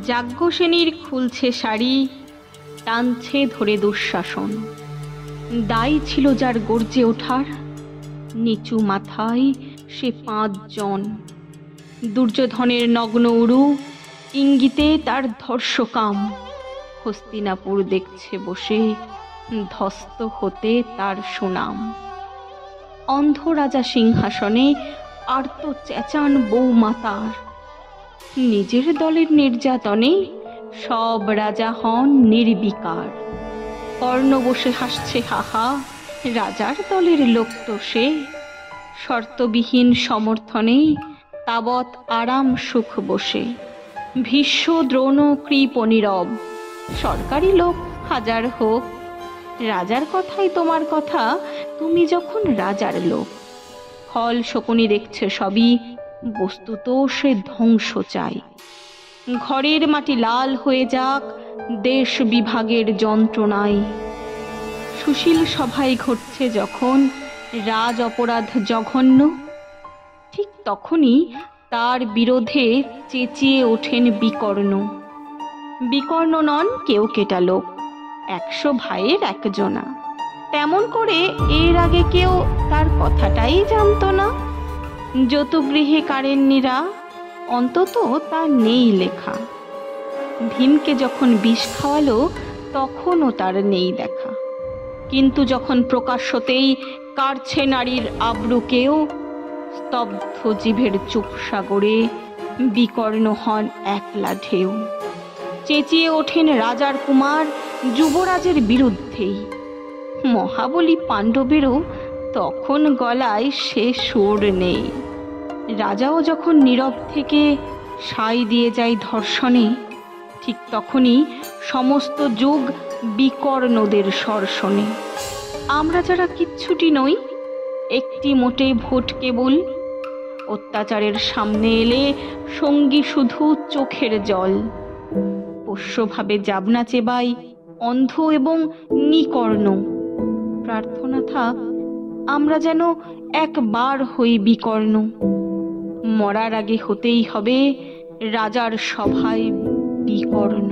যাজ্ঞসেনীর খুলছে শাড়ি, টানছে ধরে দুঃশাসন। দায়ী ছিল যার গর্জে ওঠার, নিচু মাথায় সে 5 জন। দুর্যোধনের নগ্ন উরু, ইঙ্গিতে তার ধর্ষকাম। হস্তিনাপুর দেখছে বসে, ধ্বস্ত হতে তার সুনাম। অন্ধ রাজা সিংহাসনে আর্ত চেঁচান বৌমাতার। নিজের দলের নির্যাতনে সব রাজা হন নির্বিকার। কর্ণ বসে হাসছে হাহা, রাজার দলের লোক তো সে। শর্তবিহীন সমর্থনে তাবৎ আরাম সুখ বসে। ভীষ্ম দ্রোণ কৃপ নীরব, সরকারি লোক হাজার হোক। রাজার কথাই তোমার কথা, তুমি যখন রাজার লোক। ফল শকুনি দেখছে সবই, বস্তুত সে ধ্বংস চাই। ঘরের মাটি লাল হয়ে যাক দেশ বিভাগের যন্ত্রণায়। সুশীল সভায় ঘটছে যখন রাজ অপরাধ জঘন্য, ঠিক তখনই তার বিরোধে চেঁচিয়ে ওঠেন বিকর্ণ। বিকর্ণ নন কেউ কেটা লোক, 100 ভাইয়ের একজনা। তেমন করে এর আগে কেউ তার কথাটাই জানতো না। যতগৃহে কারেন্নিরা, অন্তত তা নেই লেখা। ভীমকে যখন বিষ খাওয়ালো তখনও তার নেই দেখা। কিন্তু যখন প্রকাশ্যতেই কাড়ছে নারীর আব্রুকেও, স্তব্ধ জিভের চুপ সাগরে বিকর্ণ হন একলা ঢেউ। চেঁচিয়ে ওঠেন রাজার কুমার যুবরাজের বিরুদ্ধেই। মহাবলী পাণ্ডবেরও তখন গলায় সে সুর নেই। রাজাও যখন নীরব থেকে সাই দিয়ে যায় ধর্ষণে, ঠিক তখনই সমস্ত যুগ বিকর্ণদের স্বর-শোনে। আমরা যারা কিচ্ছুটি নই, একটি মোটে ভোট কেবল, অত্যাচারের সামনে এলে সঙ্গী শুধু চোখের জল। পোষ্যভাবে যাবনা চেবাই অন্ধ এবং নিকর্ণ। প্রার্থনা থাক আমরা যেন একবার হই বিকর্ণ। মরার আগে হতেই হবে রাজার সভায় বিকর্ণ।